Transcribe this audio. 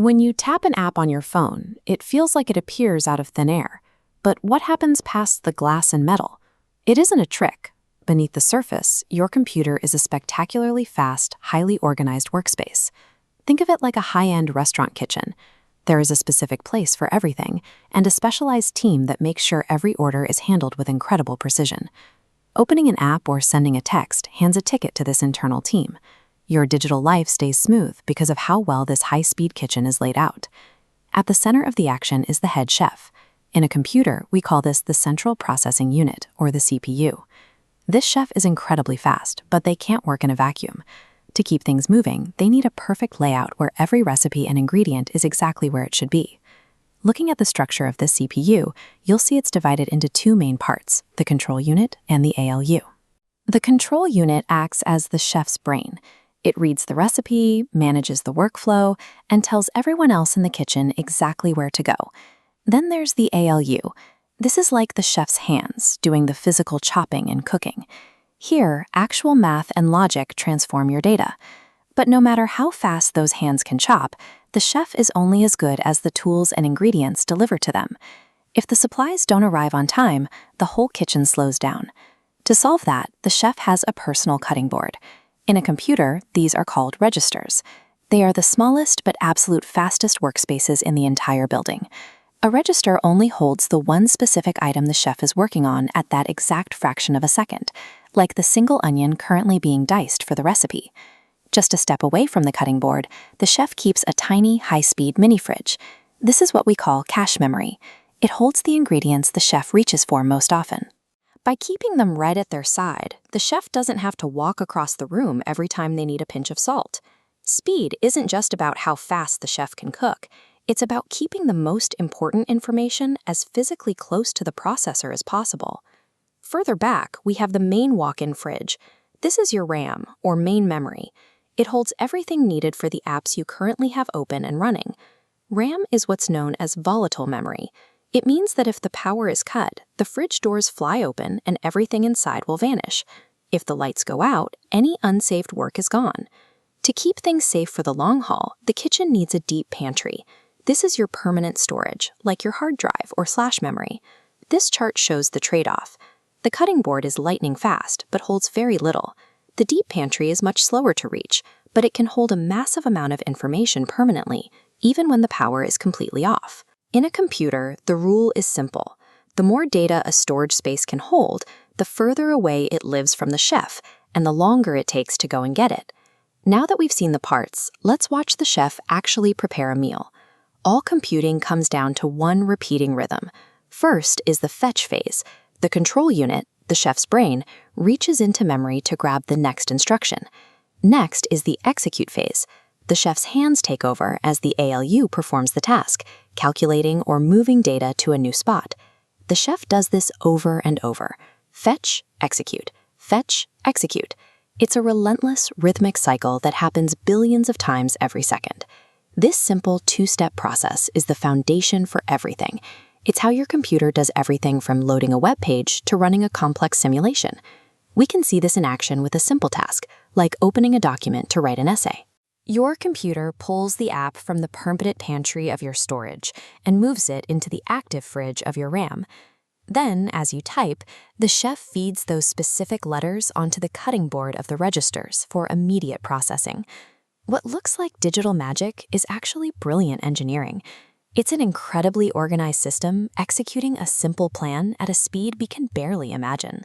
When you tap an app on your phone, it feels like it appears out of thin air. But what happens past the glass and metal? It isn't a trick. Beneath the surface, your computer is a spectacularly fast, highly organized workspace. Think of it like a high-end restaurant kitchen. There is a specific place for everything, and a specialized team that makes sure every order is handled with incredible precision. Opening an app or sending a text hands a ticket to this internal team. Your digital life stays smooth because of how well this high-speed kitchen is laid out. At the center of the action is the head chef. In a computer, we call this the central processing unit, or the CPU. This chef is incredibly fast, but they can't work in a vacuum. To keep things moving, they need a perfect layout where every recipe and ingredient is exactly where it should be. Looking at the structure of this CPU, you'll see it's divided into two main parts, the control unit and the ALU. The control unit acts as the chef's brain. It reads the recipe, manages the workflow, and tells everyone else in the kitchen exactly where to go. Then there's the ALU. This is like the chef's hands, doing the physical chopping and cooking. Here, actual math and logic transform your data. But no matter how fast those hands can chop, the chef is only as good as the tools and ingredients delivered to them. If the supplies don't arrive on time, the whole kitchen slows down. To solve that, the chef has a personal cutting board. In a computer, these are called registers. They are the smallest but absolute fastest workspaces in the entire building. A register only holds the one specific item the chef is working on at that exact fraction of a second, like the single onion currently being diced for the recipe. Just a step away from the cutting board, the chef keeps a tiny, high-speed mini-fridge. This is what we call cache memory. It holds the ingredients the chef reaches for most often. By keeping them right at their side, the chef doesn't have to walk across the room every time they need a pinch of salt. Speed isn't just about how fast the chef can cook. It's about keeping the most important information as physically close to the processor as possible. Further back, we have the main walk-in fridge. This is your RAM, or main memory. It holds everything needed for the apps you currently have open and running. RAM is what's known as volatile memory. It means that if the power is cut, the fridge doors fly open and everything inside will vanish. If the lights go out, any unsaved work is gone. To keep things safe for the long haul, the kitchen needs a deep pantry. This is your permanent storage, like your hard drive or flash memory. This chart shows the trade-off. The cutting board is lightning fast, but holds very little. The deep pantry is much slower to reach, but it can hold a massive amount of information permanently, even when the power is completely off. In a computer, the rule is simple. The more data a storage space can hold, the further away it lives from the chef, and the longer it takes to go and get it. Now that we've seen the parts, let's watch the chef actually prepare a meal. All computing comes down to one repeating rhythm. First is the fetch phase. The control unit, the chef's brain, reaches into memory to grab the next instruction. Next is the execute phase. The chef's hands take over as the ALU performs the task, calculating or moving data to a new spot. The chef does this over and over. Fetch, execute. Fetch, execute. It's a relentless, rhythmic cycle that happens billions of times every second. This simple two-step process is the foundation for everything. It's how your computer does everything from loading a web page to running a complex simulation. We can see this in action with a simple task, like opening a document to write an essay. Your computer pulls the app from the permanent pantry of your storage and moves it into the active fridge of your RAM. Then, as you type, the chef feeds those specific letters onto the cutting board of the registers for immediate processing. What looks like digital magic is actually brilliant engineering. It's an incredibly organized system executing a simple plan at a speed we can barely imagine.